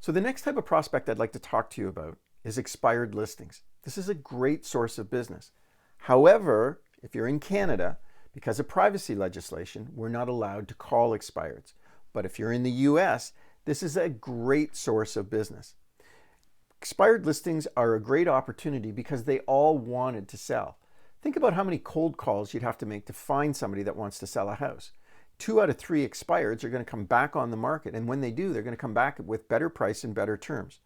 So the next type of prospect I'd like to talk to you about is expired listings. This is a great source of business. However, if you're in Canada, because of privacy legislation, we're not allowed to call expireds. But if you're in the US, this is a great source of business. Expired listings are a great opportunity because they all wanted to sell. Think about how many cold calls you'd have to make to find somebody that wants to sell a house. 2 out of 3 expireds are going to come back on the market, and when they do, they're going to come back with better price and better terms.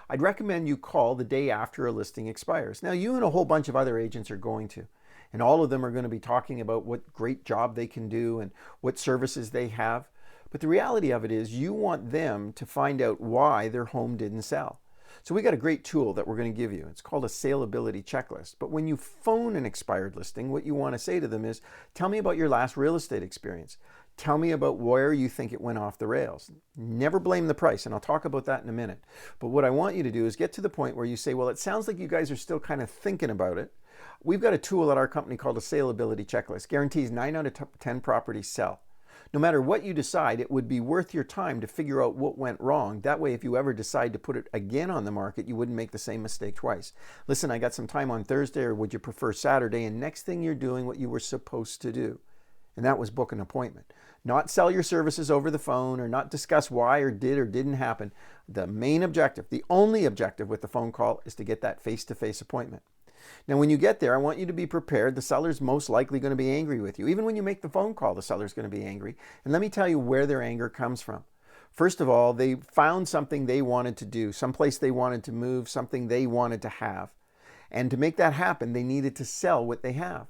I'd recommend you call the day after a listing expires. Now, you and a whole bunch of other agents are going to, and all of them are going to be talking about what great job they can do and what services they have. But the reality of it is you want them to find out why their home didn't sell. So we got a great tool that we're going to give you. It's called a saleability checklist. But when you phone an expired listing, what you want to say to them is, tell me about your last real estate experience. Tell me about where you think it went off the rails. Never blame the price, and I'll talk about that in a minute. But what I want you to do is get to the point where you say, well, it sounds like you guys are still kind of thinking about it. We've got a tool at our company called a saleability checklist. Guarantees 9 out of 10 properties sell. No matter what you decide, it would be worth your time to figure out what went wrong. That way, if you ever decide to put it again on the market, you wouldn't make the same mistake twice. Listen, I got some time on Thursday, or would you prefer Saturday? And next thing you're doing what you were supposed to do. And that was book an appointment. Not sell your services over the phone or not discuss why or didn't happen. The main objective, the only objective with the phone call is to get that face-to-face appointment. Now, when you get there, I want you to be prepared. The seller's most likely going to be angry with you. Even when you make the phone call, the seller's going to be angry. And let me tell you where their anger comes from. First of all, they found something they wanted to do, someplace they wanted to move, something they wanted to have. And to make that happen, they needed to sell what they have.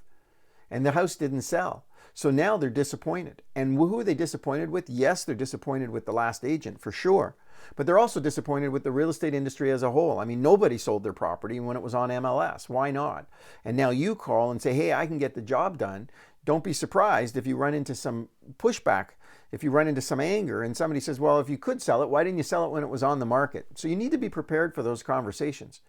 And the house didn't sell. So now they're disappointed. And who are they disappointed with? Yes, they're disappointed with the last agent, for sure. But they're also disappointed with the real estate industry as a whole. I mean, nobody sold their property when it was on MLS. Why not? And now you call and say, hey, I can get the job done. Don't be surprised if you run into some pushback, if you run into some anger, and somebody says, well, if you could sell it, why didn't you sell it when it was on the market? So you need to be prepared for those conversations.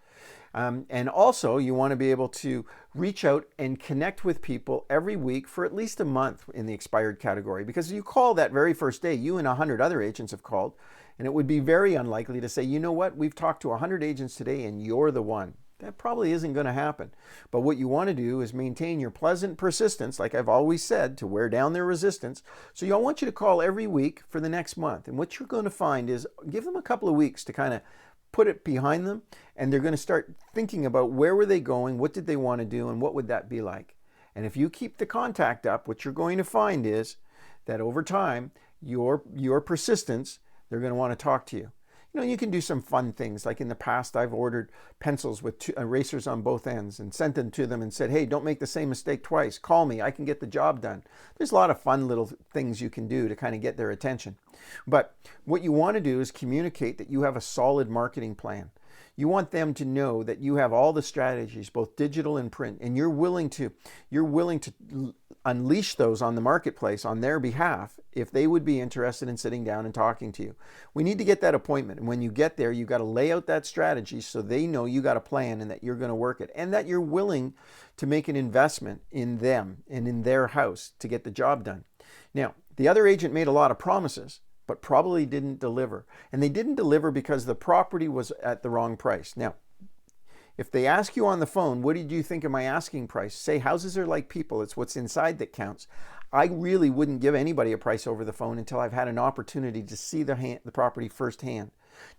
And also, you want to be able to reach out and connect with people every week for at least a month in the expired category. Because you call that very first day, you and 100 other agents have called, and it would be very unlikely to say, you know what, we've talked to 100 agents today and you're the one. That probably isn't going to happen. But what you want to do is maintain your pleasant persistence, like I've always said, to wear down their resistance. So I want you to call every week for the next month. And what you're going to find is give them a couple of weeks to kind of put it behind them, and they're going to start thinking about where were they going, what did they want to do, and what would that be like. And if you keep the contact up, what you're going to find is that over time, your persistence, they're going to want to talk to you. You know, you can do some fun things. Like in the past, I've ordered pencils with erasers on both ends and sent them to them and said, hey, don't make the same mistake twice. Call me. I can get the job done. There's a lot of fun little things you can do to kind of get their attention. But what you want to do is communicate that you have a solid marketing plan. You want them to know that you have all the strategies, both digital and print, and you're willing to unleash those on the marketplace on their behalf if they would be interested in sitting down and talking to you. We need to get that appointment. And when you get there, you got to lay out that strategy so they know you got a plan and that you're going to work it and that you're willing to make an investment in them and in their house to get the job done. Now, the other agent made a lot of promises, but probably didn't deliver. And they didn't deliver because the property was at the wrong price. Now, if they ask you on the phone, what did you think of my asking price? Say, houses are like people. It's what's inside that counts. I really wouldn't give anybody a price over the phone until I've had an opportunity to see the property firsthand.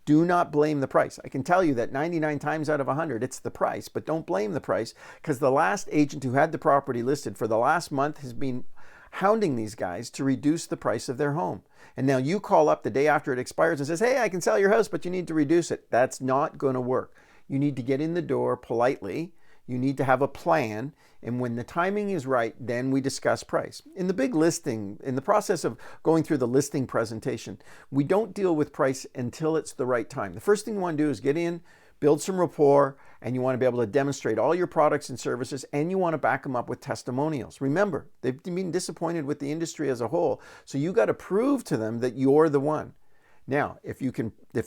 Do not blame the price. I can tell you that 99 times out of 100, it's the price, but don't blame the price because the last agent who had the property listed for the last month has been hounding these guys to reduce the price of their home. And now you call up the day after it expires and says, hey, I can sell your house, but you need to reduce it. That's not going to work. You need to get in the door politely. You need to have a plan. And when the timing is right, then we discuss price. In the big listing, in the process of going through the listing presentation, we don't deal with price until it's the right time. The first thing you want to do is get in, build some rapport, and you want to be able to demonstrate all your products and services, and you want to back them up with testimonials. Remember, they've been disappointed with the industry as a whole, so you got to prove to them that you're the one. Now, if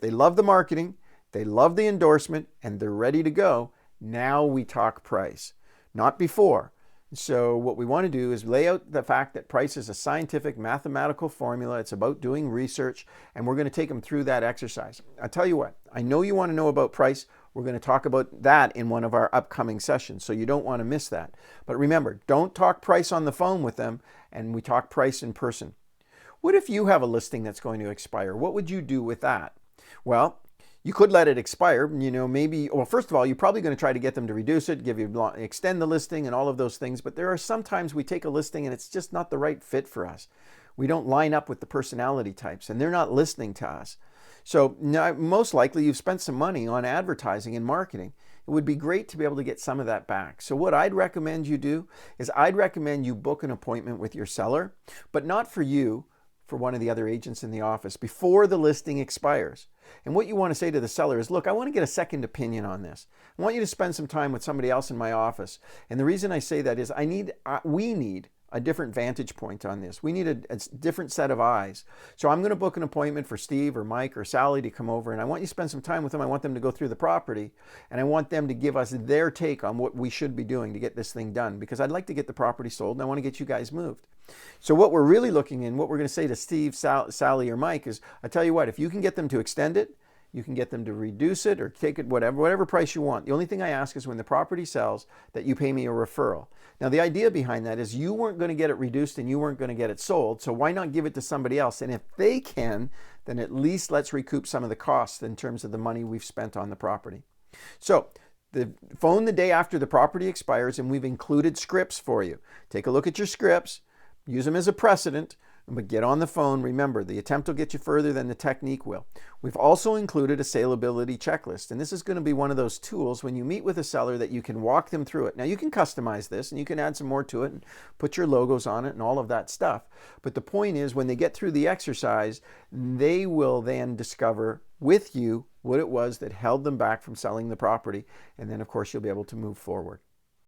they love the marketing, they love the endorsement, and they're ready to go, now we talk price. Not before. So what we want to do is lay out the fact that price is a scientific mathematical formula. It's about doing research, and we're going to take them through that exercise. I'll tell you what, I know you want to know about price. We're going to talk about that in one of our upcoming sessions, so you don't want to miss that. But remember, don't talk price on the phone with them, and we talk price in person. What if you have a listing that's going to expire? What would you do with that? Well, you could let it expire, maybe, well, first of all, you're probably going to try to get them to reduce it, extend the listing and all of those things. But there are sometimes we take a listing and it's just not the right fit for us. We don't line up with the personality types and they're not listening to us. So most likely you've spent some money on advertising and marketing. It would be great to be able to get some of that back. So what I'd recommend you do is I'd recommend you book an appointment with your seller, but not for you, for one of the other agents in the office before the listing expires. And what you want to say to the seller is, look, I want to get a second opinion on this. I want you to spend some time with somebody else in my office. And the reason I say that is we need a different vantage point on this. We need a different set of eyes. So I'm going to book an appointment for Steve or Mike or Sally to come over, and I want you to spend some time with them. I want them to go through the property, and I want them to give us their take on what we should be doing to get this thing done, because I'd like to get the property sold and I want to get you guys moved. So what we're really looking in, what we're going to say to Steve, Sally, or Mike is, I tell you what, if you can get them to extend it, you can get them to reduce it or take it whatever price you want. The only thing I ask is when the property sells that you pay me a referral. Now the idea behind that is you weren't going to get it reduced and you weren't going to get it sold, so why not give it to somebody else? And if they can, then at least let's recoup some of the costs in terms of the money we've spent on the property. So phone the day after the property expires, and we've included scripts for you. Take a look at your scripts, use them as a precedent, but get on the phone. Remember, the attempt will get you further than the technique will. We've also included a saleability checklist, and this is going to be one of those tools when you meet with a seller that you can walk them through it. Now, you can customize this, and you can add some more to it and put your logos on it and all of that stuff. But the point is, when they get through the exercise, they will then discover with you what it was that held them back from selling the property, and then, of course, you'll be able to move forward.